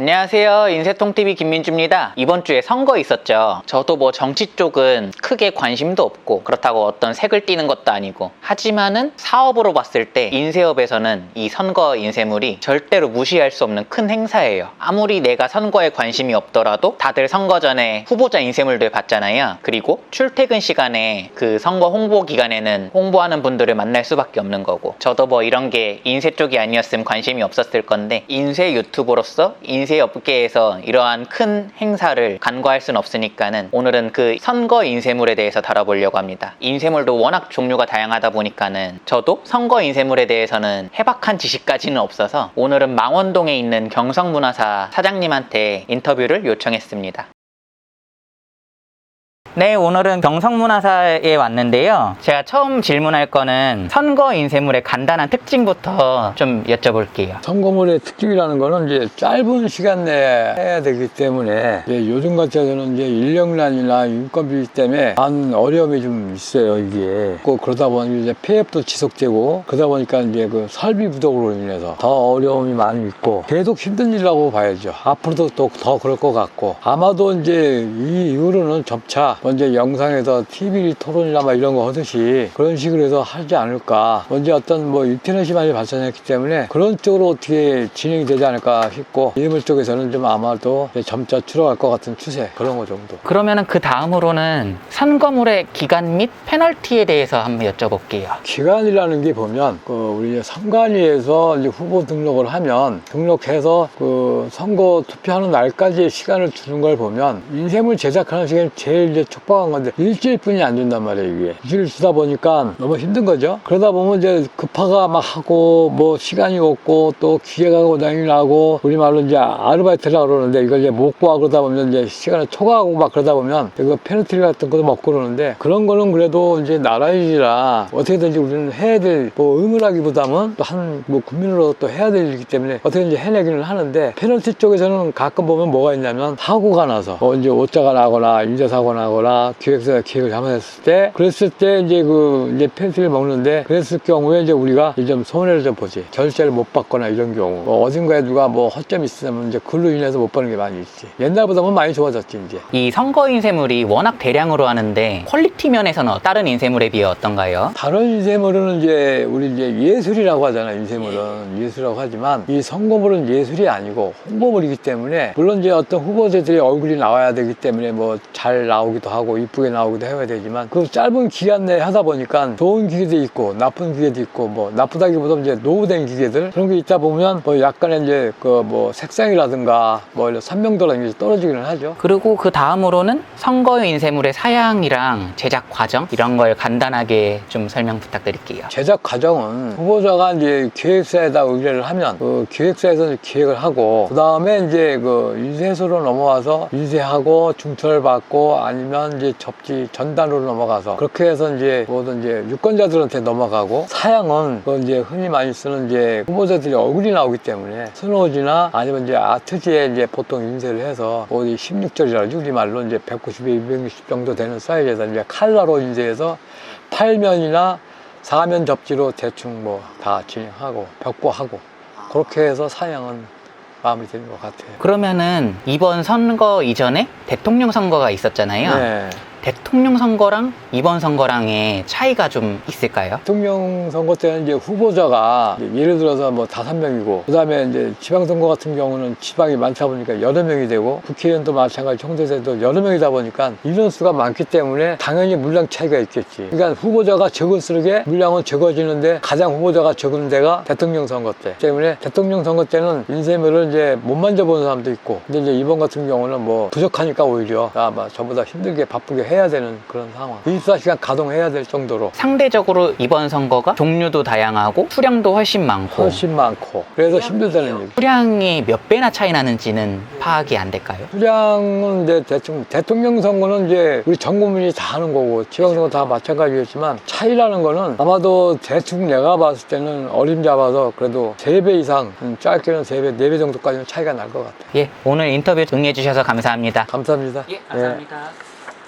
안녕하세요. 인쇄통TV 김민주입니다. 이번 주에 선거 있었죠. 저도 뭐 정치 쪽은 크게 관심도 없고 그렇다고 어떤 색을 띠는 것도 아니고, 하지만은 사업으로 봤을 때 인쇄업에서는 이 선거 인쇄물이 절대로 무시할 수 없는 큰 행사예요. 아무리 내가 선거에 관심이 없더라도 다들 선거 전에 후보자 인쇄물들 봤잖아요. 그리고 출퇴근 시간에 그 선거 홍보 기간에는 홍보하는 분들을 만날 수밖에 없는 거고, 저도 뭐 이런 게 인쇄 쪽이 아니었으면 관심이 없었을 건데, 인쇄 유튜버로서 인쇄 업계에서 이러한 큰 행사를 간과할 순 없으니까는 오늘은 그 선거 인쇄물에 대해서 다뤄보려고 합니다. 인쇄물도 워낙 종류가 다양하다 보니까는 저도 선거 인쇄물에 대해서는 해박한 지식까지는 없어서 오늘은 망원동에 있는 경성문화사 사장님한테 인터뷰를 요청했습니다. 네, 오늘은 경성문화사에 왔는데요. 제가 처음 질문할 거는 선거 인쇄물의 간단한 특징부터 좀 여쭤볼게요. 선거물의 특징이라는 거는 이제 짧은 시간 내에 해야 되기 때문에 이제 요즘 같아서는 이제 인력난이나 인건비 때문에 한 어려움이 좀 있어요, 이게. 그러다 보니 이제 폐업도 지속되고, 그러다 보니까 이제 그 설비 부족으로 인해서 더 어려움이 많이 있고, 계속 힘든 일이라고 봐야죠. 앞으로도 또 더 그럴 것 같고, 아마도 이제 이 이후로는 점차 먼저 영상에서 TV 토론이나 막 이런 거 하듯이 그런 식으로 해서 하지 않을까. 먼저 어떤 뭐 인터넷이 많이 발전했기 때문에 그런 쪽으로 어떻게 진행이 되지 않을까 싶고, 인물 쪽에서는 좀 아마도 점차 줄어갈 것 같은 추세, 그런 거 정도. 그러면은 그 다음으로는 선거물의 기간 및 페널티에 대해서 한번 여쭤볼게요. 기간이라는 게 보면 우리 선관위에서 이제 후보 등록을 하면, 등록해서 그 선거 투표하는 날까지의 시간을 주는 걸 보면, 인쇄물 제작하는 시간이 제일 이제 촉박한 건데 일주일뿐이 안 된단 말이에요. 이게 일주일 주다 보니까 너무 힘든 거죠. 그러다 보면 이제 급하가 막 하고, 뭐 시간이 없고, 또 기계가 고장이 나고, 우리말로 이제 아르바이트라고 그러는데 이걸 이제 못 구하고, 그러다 보면 이제 시간을 초과하고 막 그러다 보면 이거 페널티 같은 것도 먹고 그러는데, 그런 거는 그래도 이제 나라일이라 어떻게든지 우리는 해야 될, 뭐 의무라기보다는 또 한 뭐 국민으로 또 해야 될 일이기 때문에 어떻게든지 해내기는 하는데, 페널티 쪽에서는 가끔 보면 뭐가 있냐면, 사고가 나서 이제 오자가 나거나 인재사고 나거나 기획사가 기획을 잘못했을 때, 그랬을 때 이제 이제 페널티를 먹는데, 그랬을 경우에 이제 우리가 이제 좀 손해를 좀 보지. 결제를 못 받거나 이런 경우, 어딘가에 누가 뭐 허점이 있으면 이제 그걸로 인해서 못 받는 게 많이 있지. 옛날보다는 많이 좋아졌지 이제. 이 선거 인쇄물이 워낙 대량으로 하는데 퀄리티 면에서는 다른 인쇄물에 비해 어떤가요? 다른 인쇄물은 이제 우리 이제 예술이라고 하잖아. 인쇄물은 예술이라고 하지만, 이 선거물은 예술이 아니고 홍보물이기 때문에, 물론 이제 어떤 후보자들의 얼굴이 나와야 되기 때문에 뭐 잘 나오기도 하고 이쁘게 나오기도 해야 되지만, 그 짧은 기간 내에 하다 보니까 좋은 기계도 있고 나쁜 기계도 있고, 뭐 나쁘다기보다 이제 노후된 기계들, 그런 게 있다 보면 뭐 약간의 이제 그 뭐 색상이라든가 뭐 선명도가 떨어지기는 하죠. 그리고 그 다음으로는 선거 인쇄물의 사양이랑 제작 과정, 이런 걸 간단하게 좀 설명 부탁드릴게요. 제작 과정은 후보자가 이제 기획사에다 의뢰를 하면 그 기획사에서 기획을 하고, 그 다음에 이제 그 인쇄소로 넘어와서 인쇄하고 중철받고, 아니면 이제 접지 전단으로 넘어가서 그렇게 해서 이제 모든 이제 유권자들한테 넘어가고, 사양은 그 이제 흔히 많이 쓰는 이제 후보자들이 얼굴이 나오기 때문에 스노우지나 아니면 이제 아트지에 이제 보통 인쇄를 해서 어디 16절이라고 우리말로 이제 190에 260 정도 되는 사이즈에서 이제 칼라로 인쇄해서 8면이나 4면 접지로 대충 뭐 다 진행하고 벽보하고, 그렇게 해서 사양은 마무리되는 것 같아요. 그러면은 이번 선거 이전에 대통령 선거가 있었잖아요. 네. 대통령 선거랑 이번 선거랑의 차이가 좀 있을까요? 대통령 선거 때는 이제 후보자가 예를 들어서 뭐 5명이고, 그 다음에 이제 지방선거 같은 경우는 지방이 많다 보니까 여러 명이 되고, 국회의원도 마찬가지 총재도 여러 명이다 보니까 인원수가 많기 때문에 당연히 물량 차이가 있겠지. 그러니까 후보자가 적을수록 물량은 적어지는데, 가장 후보자가 적은 데가 대통령 선거 때 때문에, 대통령 선거 때는 인쇄물을 이제 못 만져보는 사람도 있고, 근데 이제 이번 같은 경우는 뭐 부족하니까 오히려 아마 저보다 힘들게 바쁘게 해야 되는 그런 상황. 24시간 가동해야 될 정도로. 상대적으로 이번 선거가 종류도 다양하고 수량도 훨씬 많고 그래서 힘들다는 얘기. 수량이 몇 배나 차이 나는지는 파악이 안 될까요? 수량은 이제 대통령 선거는 이제 우리 전 국민이 다 하는 거고, 지방선거 다 마찬가지겠지만, 차이라는 거는 아마도 대충 내가 봤을 때는 어림잡아서 그래도 3배 이상, 짧게는 3배, 4배 정도까지는 차이가 날 것 같아요. 예, 오늘 인터뷰 응해주셔서 감사합니다. 감사합니다. 예, 감사합니다.